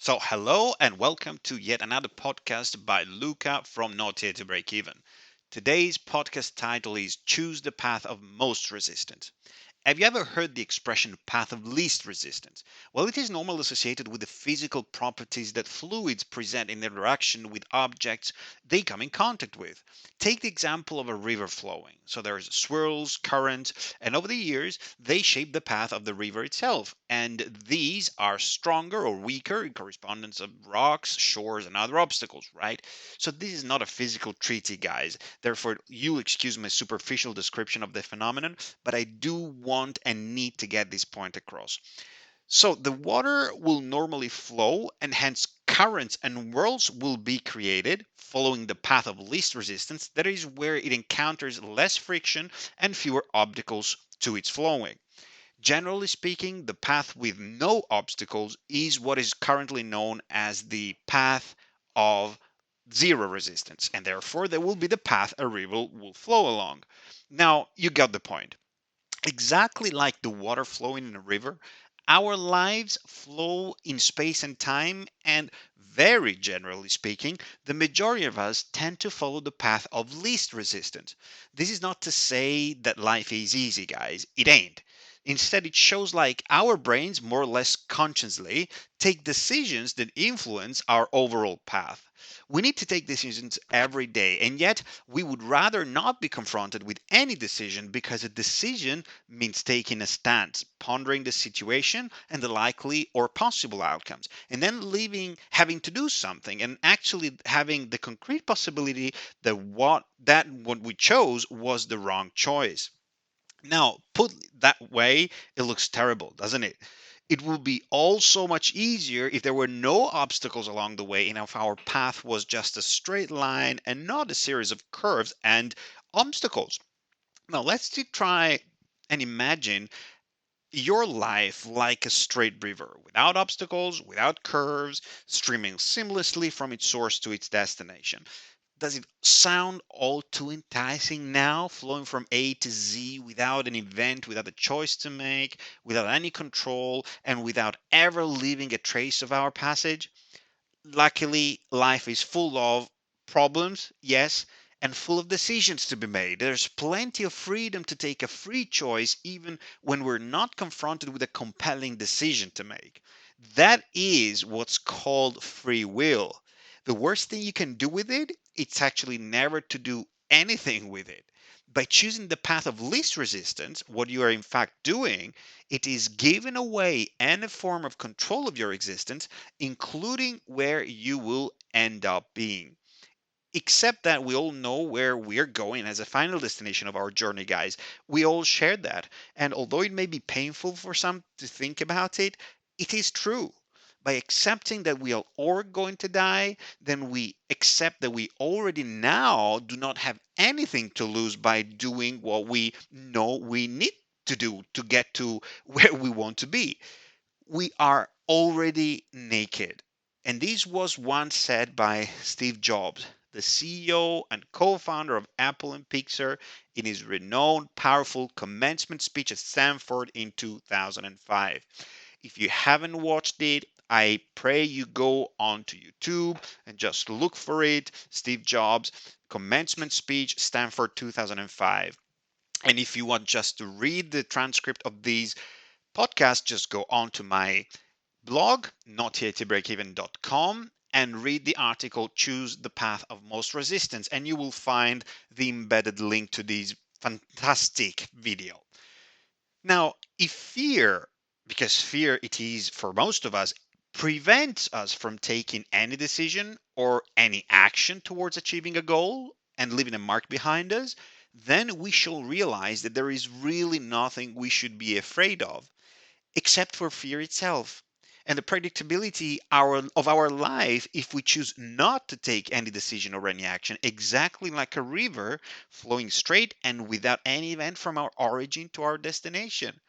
So, hello and welcome to yet another podcast by Luca from Not Here to Break Even. Today's podcast title is Choose the Path of Most Resistance. Have you ever heard the expression path of least resistance? Well, it is normally associated with the physical properties that fluids present in interaction with objects they come in contact with. Take the example of a river flowing. So there's swirls, currents, and over the years, they shape the path of the river itself. And these are stronger or weaker in correspondence of rocks, shores, and other obstacles, right? So this is not a physical treaty, guys. Therefore, you'll excuse my superficial description of the phenomenon, but I do want and need to get this point across. So the water will normally flow, and hence currents and whirls will be created following the path of least resistance. That is where it encounters less friction and fewer obstacles to its flowing. Generally speaking, the path with no obstacles is what is currently known as the path of zero resistance, and therefore there will be the path a river will flow along. Now, you got the point. Exactly like the water flowing in a river, our lives flow in space and time, and very generally speaking, the majority of us tend to follow the path of least resistance. This is not to say that life is easy, guys. It ain't. Instead, it shows like our brains, more or less consciously, take decisions that influence our overall path. We need to take decisions every day, and yet we would rather not be confronted with any decision because a decision means taking a stance, pondering the situation and the likely or possible outcomes, and then having to do something, and actually having the concrete possibility that what we chose was the wrong choice. Now, put that way, it looks terrible, doesn't it? It would be all so much easier if there were no obstacles along the way and if our path was just a straight line and not a series of curves and obstacles. Now, try and imagine your life like a straight river, without obstacles, without curves, streaming seamlessly from its source to its destination. Does it sound all too enticing now, flowing from A to Z without an event, without a choice to make, without any control, and without ever leaving a trace of our passage? Luckily, life is full of problems, yes, and full of decisions to be made. There's plenty of freedom to take a free choice, even when we're not confronted with a compelling decision to make. That is what's called free will. The worst thing you can do with it, it's actually never to do anything with it. By choosing the path of least resistance, what you are in fact doing, it is giving away any form of control of your existence, including where you will end up being. Except that we all know where we're going as a final destination of our journey, guys. We all share that. And although it may be painful for some to think about it, it is true. By accepting that we are all going to die, then we accept that we already now do not have anything to lose by doing what we know we need to do to get to where we want to be. We are already naked. And this was once said by Steve Jobs, the CEO and co founder of Apple and Pixar, in his renowned, powerful commencement speech at Stanford in 2005. If you haven't watched it, I pray you go onto YouTube and just look for it. Steve Jobs, commencement speech, Stanford 2005. And if you want just to read the transcript of these podcasts, just go on to my blog, notyetobreakeven.com, and read the article Choose the Path of Most Resistance, and you will find the embedded link to this fantastic video. Now, if fear, because fear it is for most of us, prevents us from taking any decision or any action towards achieving a goal and leaving a mark behind us, then we shall realize that there is really nothing we should be afraid of except for fear itself and the predictability of our life if we choose not to take any decision or any action, exactly like a river flowing straight and without any event from our origin to our destination.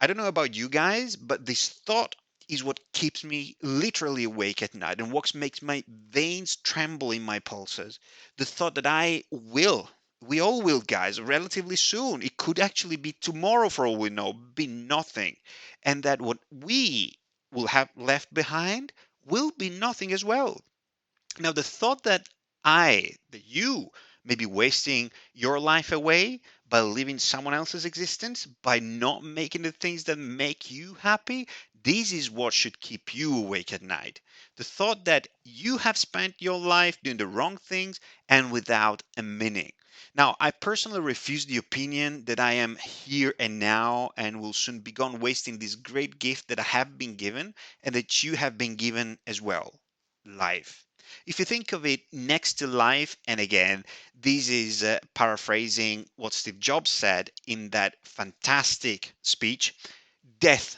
I don't know about you guys, but this thought is what keeps me literally awake at night and what makes my veins tremble in my pulses. The thought that we all will, guys, relatively soon. It could actually be tomorrow for all we know, be nothing. And that what we will have left behind will be nothing as well. Now, the thought that you may be wasting your life away by living someone else's existence, by not making the things that make you happy, this is what should keep you awake at night. The thought that you have spent your life doing the wrong things and without a meaning. Now, I personally refuse the opinion that I am here and now and will soon be gone wasting this great gift that I have been given and that you have been given as well, life. If you think of it next to life, and again, this is paraphrasing what Steve Jobs said in that fantastic speech, death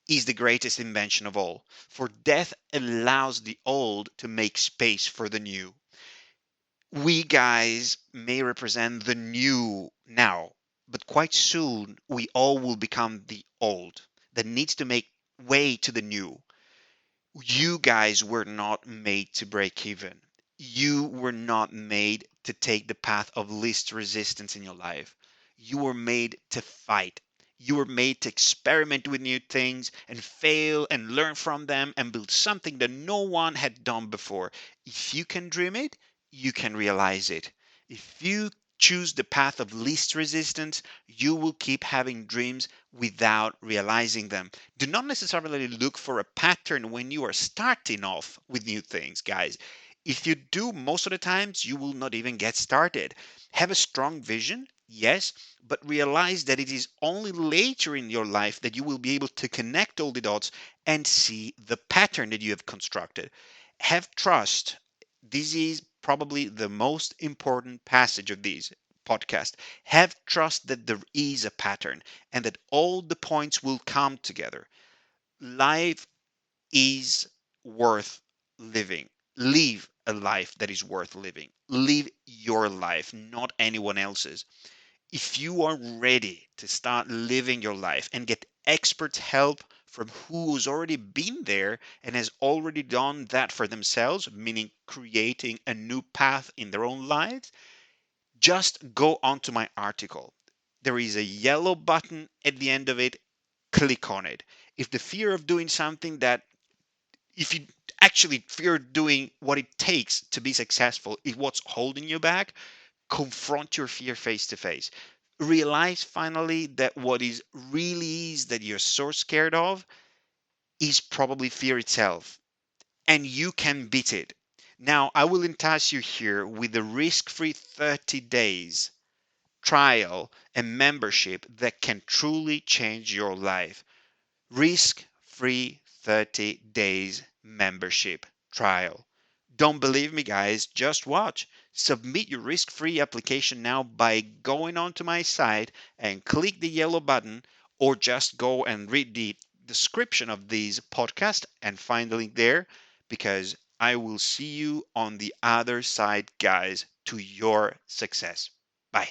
is the greatest invention of all. For death allows the old to make space for the new. We guys may represent the new now, but quite soon we all will become the old that needs to make way to the new. You guys were not made to break even. You were not made to take the path of least resistance in your life. You were made to fight. You were made to experiment with new things and fail and learn from them and build something that no one had done before. If you can dream it, you can realize it. If you choose the path of least resistance, you will keep having dreams without realizing them. Do not necessarily look for a pattern when you are starting off with new things, guys. If you do, most of the times you will not even get started. Have a strong vision, yes, but realize that it is only later in your life that you will be able to connect all the dots and see the pattern that you have constructed. Have trust. This is probably the most important passage of this podcast. Have trust that there is a pattern and that all the points will come together. Life is worth living. Live a life that is worth living. Live your life, not anyone else's. If you are ready to start living your life and get expert help from who's already been there and has already done that for themselves, meaning creating a new path in their own lives, just go onto my article. There is a yellow button at the end of it. Click on it. If the fear of doing something that, if you actually fear doing what it takes to be successful, is what's holding you back, confront your fear face to face. Realize finally that what is really is that you're so scared of is probably fear itself, and you can beat it. Now, I will entice you here with the risk free 30 days trial and membership that can truly change your life. Risk free 30 days membership trial. Don't believe me, guys? Just watch. Submit your risk free application now by going onto my site and click the yellow button, or just go and read the description of this podcast and find the link there, because I will see you on the other side, guys, to your success. Bye.